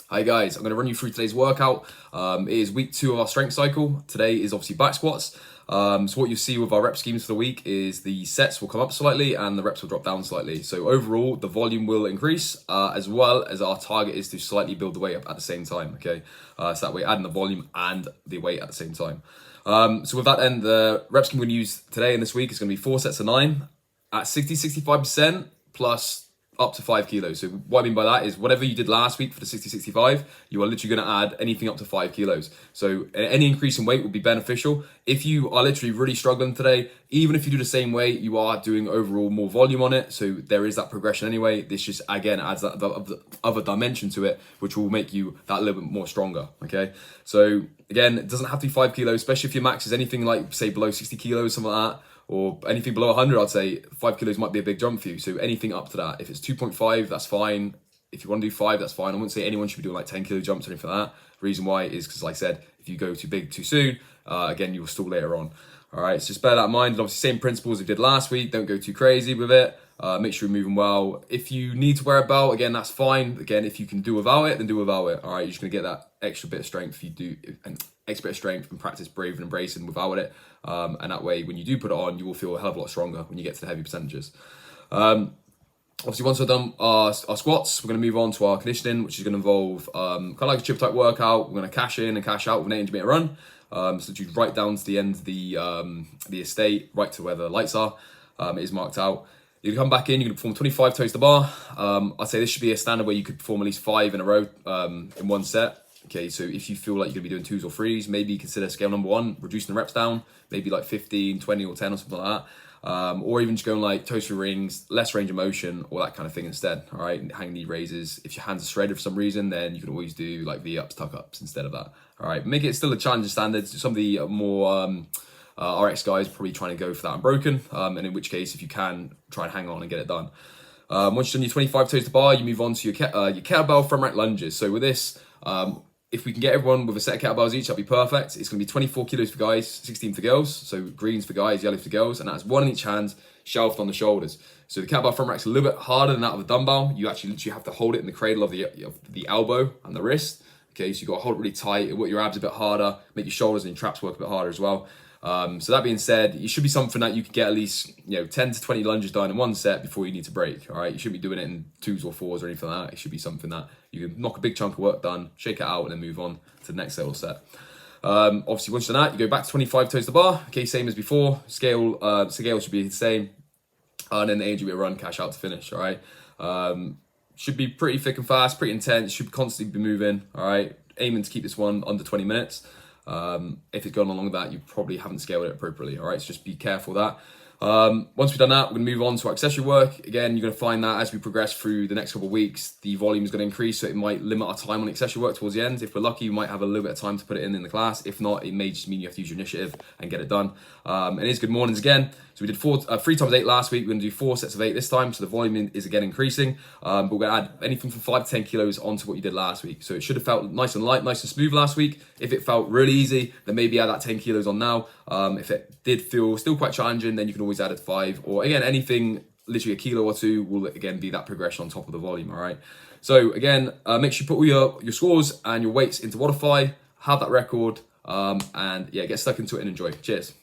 Hi guys, I'm going to run you through today's workout. It is week 2 of our strength cycle. Today is obviously back squats. So what you see with our rep schemes for the week is the sets will come up slightly and the reps will drop down slightly. So overall, the volume will increase as well as our target is to slightly build the weight up at the same time. Okay, so that way adding the volume and the weight at the same time. So with that then, the rep scheme we're going to use today and this week is going to be 4 sets of 9 at 60-65% plus up to 5 kilos. So what I mean by that is whatever you did last week for the 60-65, you are literally going to add anything up to 5 kilos. So any increase in weight will be beneficial. If you are literally really struggling today, even if you do the same weight, you are doing overall more volume on it. So there is that progression anyway. This just, again, adds that other dimension to it, which will make you that little bit more stronger, okay? So again, it doesn't have to be 5 kilos, especially if your max is anything like, say, below 60 kilos, something like that, or anything below 100, I'd say 5 kilos might be a big jump for you. So anything up to that. If it's 2.5, that's fine. If you want to do 5, that's fine. I wouldn't say anyone should be doing like 10 kilo jumps or anything like that. The reason why is because, like I said, if you go too big too soon, again, you will stall later on. All right, so just bear that in mind. And obviously, same principles we did last week. Don't go too crazy with it. Make sure you're moving well. If you need to wear a belt, again, that's fine. Again, if you can do without it, then do without it. All right, you're just going to get that extra bit of strength if you do, and extra bit of strength and practice brave and bracing without it. And that way, when you do put it on, you will feel a hell of a lot stronger when you get to the heavy percentages. Obviously, once we've done our squats, we're going to move on to our conditioning, which is going to involve kind of like a chip type workout. We're going to cash in and cash out with an 800 meter run. So you right down to the end of the estate, right to where the lights are. It is marked out. You come back in, you can perform 25 toes to bar. I'd say this should be a standard where you could perform at least 5 in a row in one set. Okay, so if you feel like you're going to be doing 2s or 3s, maybe consider scale number 1, reducing the reps down, maybe like 15, 20 or 10 or something like that. Or even just going like toes through rings, less range of motion, or that kind of thing instead. All right, hang knee raises. If your hands are shredded for some reason, then you can always do like V-ups, tuck-ups instead of that. All right, make it still a challenging standard. Some of the more RX guys probably trying to go for that unbroken, and in which case, if you can, try and hang on and get it done. Once you've done your 25 toes to bar, you move on to your kettlebell front rack lunges. So with this, if we can get everyone with a set of kettlebells each, that'd be perfect. It's going to be 24 kilos for guys, 16 for girls. So greens for guys, yellow for girls, and that's 1 in each hand, shelved on the shoulders. So the kettlebell front rack's a little bit harder than that of a dumbbell. You actually literally have to hold it in the cradle of the elbow and the wrist. Okay, so you've got to hold it really tight. It work your abs a bit harder, make your shoulders and your traps work a bit harder as well. So that being said, it should be something that you could get at least 10 to 20 lunges done in one set before you need to break. All right, you shouldn't be doing it in 2s or 4s or anything like that. It should be something that you can knock a big chunk of work done, shake it out, and then move on to the next little set. Obviously, once you've done that, you go back to 25 toes to bar. Okay, same as before. Scale should be the same, and then the 800 meter run, cash out to finish. All right, should be pretty thick and fast, pretty intense. Should constantly be moving. All right, aiming to keep this one under 20 minutes. If it's gone along with that, you probably haven't scaled it appropriately. All right, so just be careful of that. Once we've done that, we're going to move on to our accessory work. Again, you're going to find that as we progress through the next couple of weeks, the volume is going to increase, so it might limit our time on accessory work towards the end. If we're lucky, we might have a little bit of time to put it in the class. If not, it may just mean you have to use your initiative and get it done. And it is good mornings again. So we did 3 times 8 last week. We're going to do 4 sets of 8 this time, so the volume is again increasing. But we're going to add anything from 5 to 10 kilos onto what you did last week. So it should have felt nice and light, nice and smooth last week. If it felt really easy, then maybe add that 10 kilos on now. If it did feel still quite challenging, then you can always add it 5. Or again, anything literally a kilo or 2 will again be that progression on top of the volume. All right. So again, make sure you put all your scores and your weights into Wodify, have that record, and yeah, get stuck into it and enjoy. Cheers.